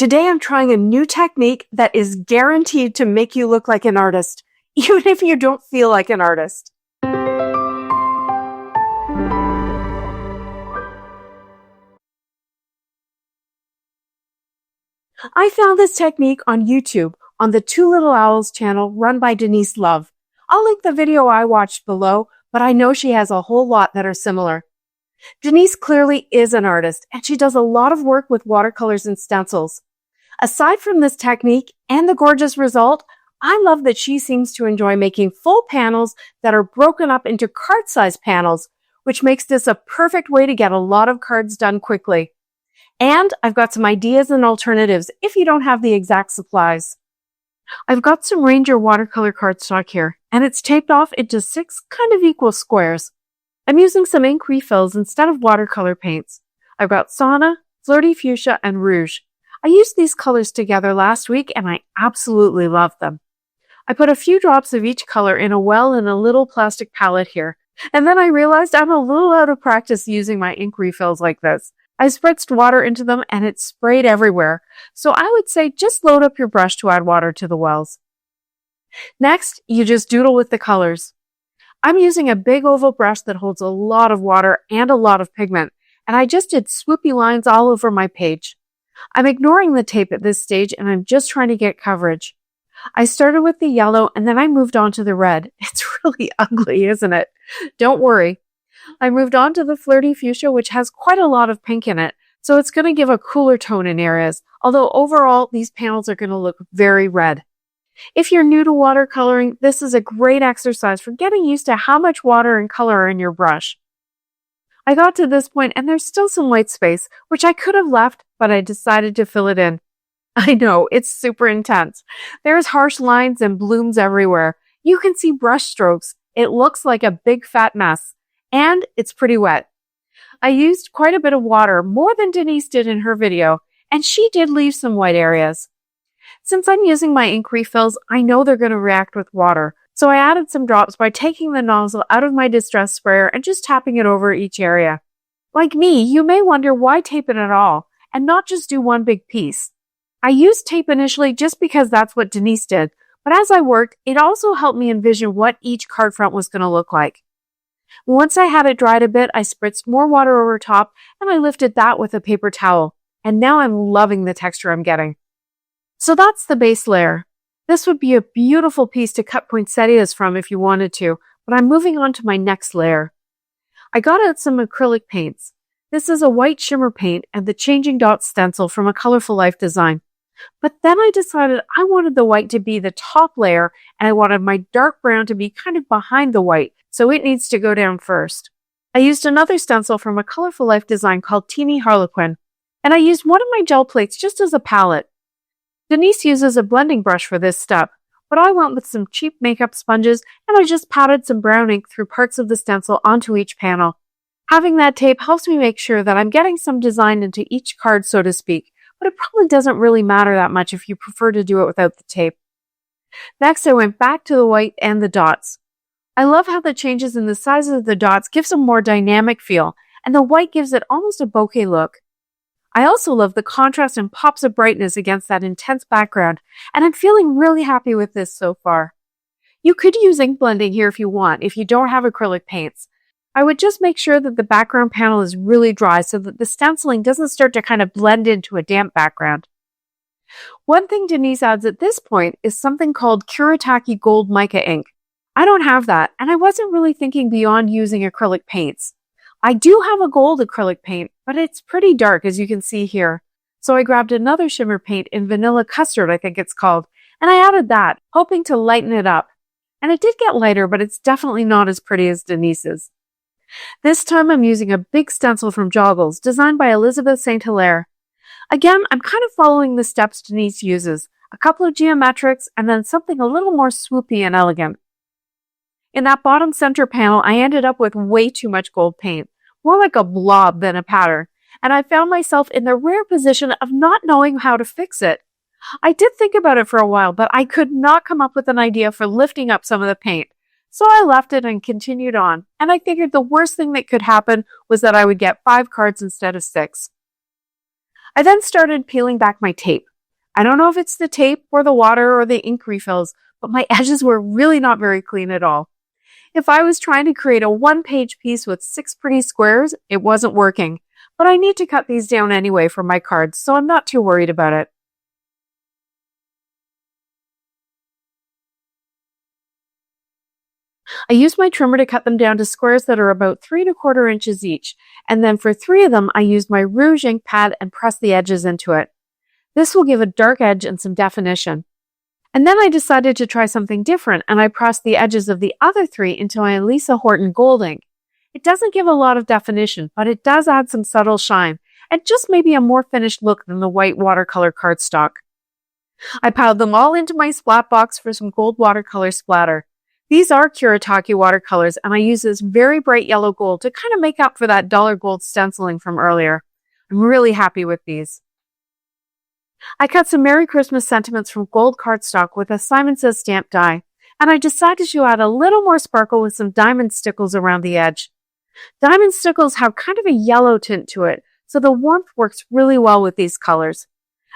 Today I'm trying a new technique that is guaranteed to make you look like an artist, even if you don't feel like an artist. I found this technique on YouTube on the Two Little Owls channel run by Denise Love. I'll link the video I watched below, but I know she has a whole lot that are similar. Denise clearly is an artist, and she does a lot of work with watercolors and stencils. Aside from this technique and the gorgeous result, I love that she seems to enjoy making full panels that are broken up into card-sized panels, which makes this a perfect way to get a lot of cards done quickly. And I've got some ideas and alternatives if you don't have the exact supplies. I've got some Ranger watercolor cardstock here, and it's taped off into 6 kind of equal squares. I'm using some ink refills instead of watercolor paints. I've got Sauna, Flirty Fuchsia, and Rouge. I used these colors together last week and I absolutely love them. I put a few drops of each color in a well in a little plastic palette here, and then I realized I'm a little out of practice using my ink refills like this. I spritzed water into them and it sprayed everywhere, so I would say just load up your brush to add water to the wells. Next, you just doodle with the colors. I'm using a big oval brush that holds a lot of water and a lot of pigment, and I just did swoopy lines all over my page. I'm ignoring the tape at this stage and I'm just trying to get coverage. I started with the yellow and then I moved on to the red. It's really ugly, isn't it? Don't worry. I moved on to the Flirty Fuchsia, which has quite a lot of pink in it, so it's going to give a cooler tone in areas, although overall these panels are going to look very red. If you're new to watercoloring, this is a great exercise for getting used to how much water and color are in your brush. I got to this point and there's still some white space, which I could have left, but I decided to fill it in. I know, it's super intense. There's harsh lines and blooms everywhere. You can see brush strokes. It looks like a big fat mess. And it's pretty wet. I used quite a bit of water, more than Denise did in her video, and she did leave some white areas. Since I'm using my ink refills, I know they're going to react with water, so I added some drops by taking the nozzle out of my distress sprayer and just tapping it over each area. Like me, you may wonder why tape it at all, and not just do one big piece. I used tape initially just because that's what Denise did, but as I worked, it also helped me envision what each card front was going to look like. Once I had it dried a bit, I spritzed more water over top and I lifted that with a paper towel. And now I'm loving the texture I'm getting. So that's the base layer. This would be a beautiful piece to cut poinsettias from if you wanted to, but I'm moving on to my next layer. I got out some acrylic paints. This is a white shimmer paint and the Changing Dots stencil from a Colorful Life design. But then I decided I wanted the white to be the top layer and I wanted my dark brown to be kind of behind the white, so it needs to go down first. I used another stencil from a Colorful Life design called Teeny Harlequin, and I used one of my gel plates just as a palette. Denise uses a blending brush for this step, but I went with some cheap makeup sponges and I just patted some brown ink through parts of the stencil onto each panel. Having that tape helps me make sure that I'm getting some design into each card, so to speak, but it probably doesn't really matter that much if you prefer to do it without the tape. Next, I went back to the white and the dots. I love how the changes in the size of the dots gives a more dynamic feel, and the white gives it almost a bokeh look. I also love the contrast and pops of brightness against that intense background, and I'm feeling really happy with this so far. You could use ink blending here if you want, if you don't have acrylic paints. I would just make sure that the background panel is really dry so that the stenciling doesn't start to kind of blend into a damp background. One thing Denise adds at this point is something called Kuretake Gold Mica ink. I don't have that, and I wasn't really thinking beyond using acrylic paints. I do have a gold acrylic paint, but it's pretty dark as you can see here. So I grabbed another shimmer paint in Vanilla Custard, I think it's called, and I added that, hoping to lighten it up. And it did get lighter, but it's definitely not as pretty as Denise's. This time I'm using a big stencil from Joggles, designed by Elizabeth St. Hilaire. Again, I'm kind of following the steps Denise uses, a couple of geometrics, and then something a little more swoopy and elegant. In that bottom center panel, I ended up with way too much gold paint, more like a blob than a pattern, and I found myself in the rare position of not knowing how to fix it. I did think about it for a while, but I could not come up with an idea for lifting up some of the paint. So I left it and continued on, and I figured the worst thing that could happen was that I would get 5 cards instead of 6. I then started peeling back my tape. I don't know if it's the tape or the water or the ink refills, but my edges were really not very clean at all. If I was trying to create a one-page piece with 6 pretty squares, it wasn't working. But I need to cut these down anyway for my cards, so I'm not too worried about it. I used my trimmer to cut them down to squares that are about 3¼ inches each, and then for 3 of them, I used my Rouge ink pad and pressed the edges into it. This will give a dark edge and some definition. And then I decided to try something different, and I pressed the edges of the other 3 into my Lisa Horton gold ink. It doesn't give a lot of definition, but it does add some subtle shine, and just maybe a more finished look than the white watercolor cardstock. I piled them all into my splat box for some gold watercolor splatter. These are Kuretake watercolors, and I use this very bright yellow gold to kind of make up for that duller gold stenciling from earlier. I'm really happy with these. I cut some Merry Christmas sentiments from gold cardstock with a Simon Says stamp die, and I decided to add a little more sparkle with some diamond stickles around the edge. Diamond stickles have kind of a yellow tint to it, so the warmth works really well with these colors.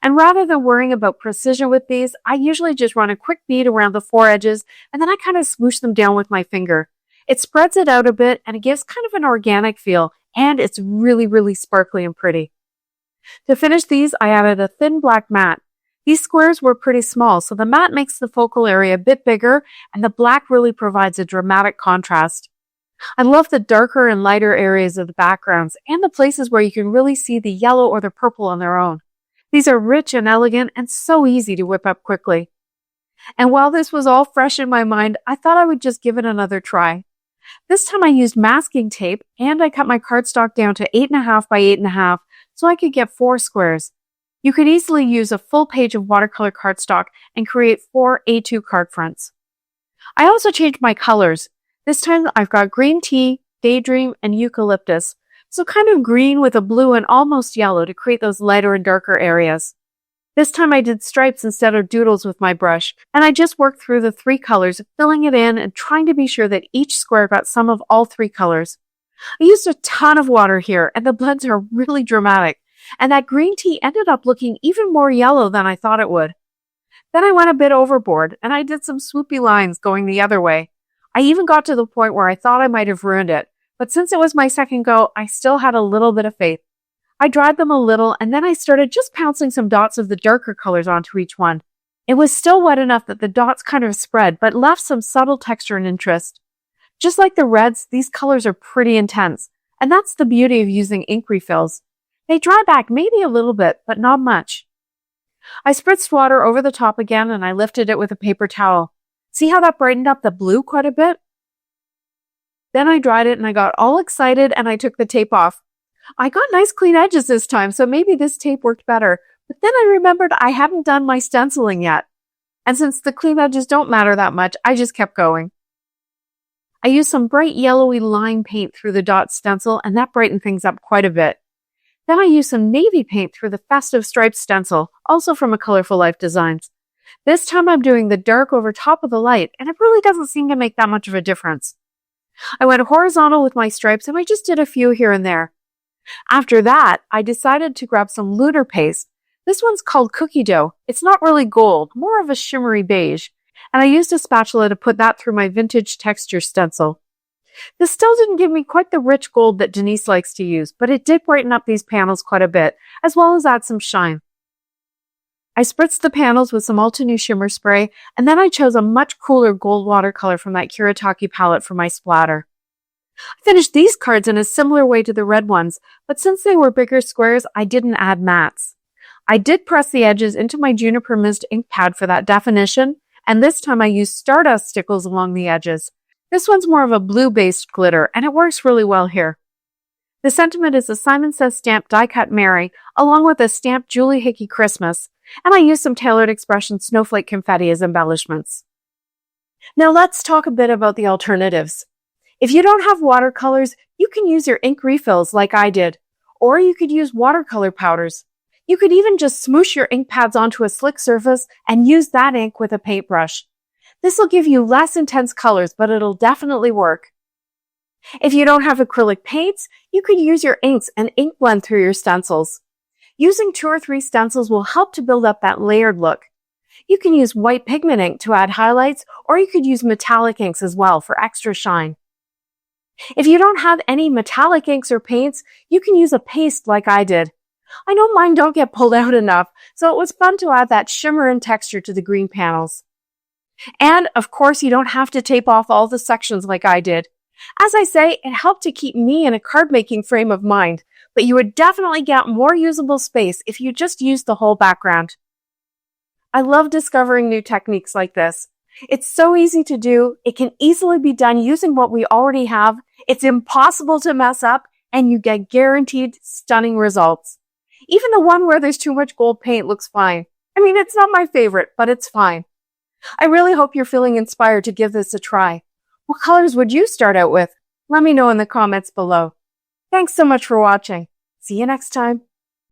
And rather than worrying about precision with these, I usually just run a quick bead around the 4 edges, and then I kind of smoosh them down with my finger. It spreads it out a bit, and it gives kind of an organic feel, and it's really, really sparkly and pretty. To finish these, I added a thin black matte. These squares were pretty small, so the matte makes the focal area a bit bigger, and the black really provides a dramatic contrast. I love the darker and lighter areas of the backgrounds, and the places where you can really see the yellow or the purple on their own. These are rich and elegant and so easy to whip up quickly. And while this was all fresh in my mind, I thought I would just give it another try. This time I used masking tape, and I cut my cardstock down to 8½ by 8½ so I could get 4 squares. You could easily use a full page of watercolor cardstock and create 4 A2 card fronts. I also changed my colors. This time I've got green tea, daydream, and eucalyptus, so kind of green with a blue and almost yellow to create those lighter and darker areas. This time I did stripes instead of doodles with my brush, and I just worked through the 3 colors, filling it in and trying to be sure that each square got some of all 3 colors. I used a ton of water here, and the blends are really dramatic, and that green tea ended up looking even more yellow than I thought it would. Then I went a bit overboard, and I did some swoopy lines going the other way. I even got to the point where I thought I might have ruined it, but since it was my second go, I still had a little bit of faith. I dried them a little, and then I started just pouncing some dots of the darker colors onto each one. It was still wet enough that the dots kind of spread, but left some subtle texture and interest. Just like the reds, these colors are pretty intense, and that's the beauty of using ink refills. They dry back maybe a little bit, but not much. I spritzed water over the top again, and I lifted it with a paper towel. See how that brightened up the blue quite a bit? Then I dried it, and I got all excited, and I took the tape off. I got nice clean edges this time, so maybe this tape worked better, but then I remembered I hadn't done my stenciling yet. And since the clean edges don't matter that much, I just kept going. I used some bright yellowy lime paint through the dot stencil, and that brightened things up quite a bit. Then I used some navy paint through the Festive striped stencil, also from a Colorful Life Designs. This time I'm doing the dark over top of the light, and it really doesn't seem to make that much of a difference. I went horizontal with my stripes, and I just did a few here and there. After that, I decided to grab some lunar paste. This one's called cookie dough. It's not really gold, more of a shimmery beige, and I used a spatula to put that through my vintage texture stencil. This still didn't give me quite the rich gold that Denise likes to use, but it did brighten up these panels quite a bit, as well as add some shine. I spritzed the panels with some Ulta New Shimmer spray, and then I chose a much cooler gold watercolor from that Kuretake palette for my splatter. I finished these cards in a similar way to the red ones, but since they were bigger squares, I didn't add mattes. I did press the edges into my Juniper Mist ink pad for that definition, and this time I used Stardust stickles along the edges. This one's more of a blue-based glitter, and it works really well here. The sentiment is a Simon Says stamp die-cut Mary, along with a stamped Julie Hickey Christmas, and I used some Tailored Expression snowflake confetti as embellishments. Now let's talk a bit about the alternatives. If you don't have watercolors, you can use your ink refills like I did, or you could use watercolor powders. You could even just smoosh your ink pads onto a slick surface and use that ink with a paintbrush. This will give you less intense colors, but it'll definitely work. If you don't have acrylic paints, you could use your inks and ink blend through your stencils. Using 2 or 3 stencils will help to build up that layered look. You can use white pigment ink to add highlights, or you could use metallic inks as well for extra shine. If you don't have any metallic inks or paints, you can use a paste like I did. I know mine don't get pulled out enough, so it was fun to add that shimmer and texture to the green panels. And, of course, you don't have to tape off all the sections like I did. As I say, it helped to keep me in a card-making frame of mind, but you would definitely get more usable space if you just used the whole background. I love discovering new techniques like this. It's so easy to do, it can easily be done using what we already have, it's impossible to mess up, and you get guaranteed stunning results. Even the one where there's too much gold paint looks fine. I mean, it's not my favorite, but it's fine. I really hope you're feeling inspired to give this a try. What colors would you start out with? Let me know in the comments below. Thanks so much for watching. See you next time.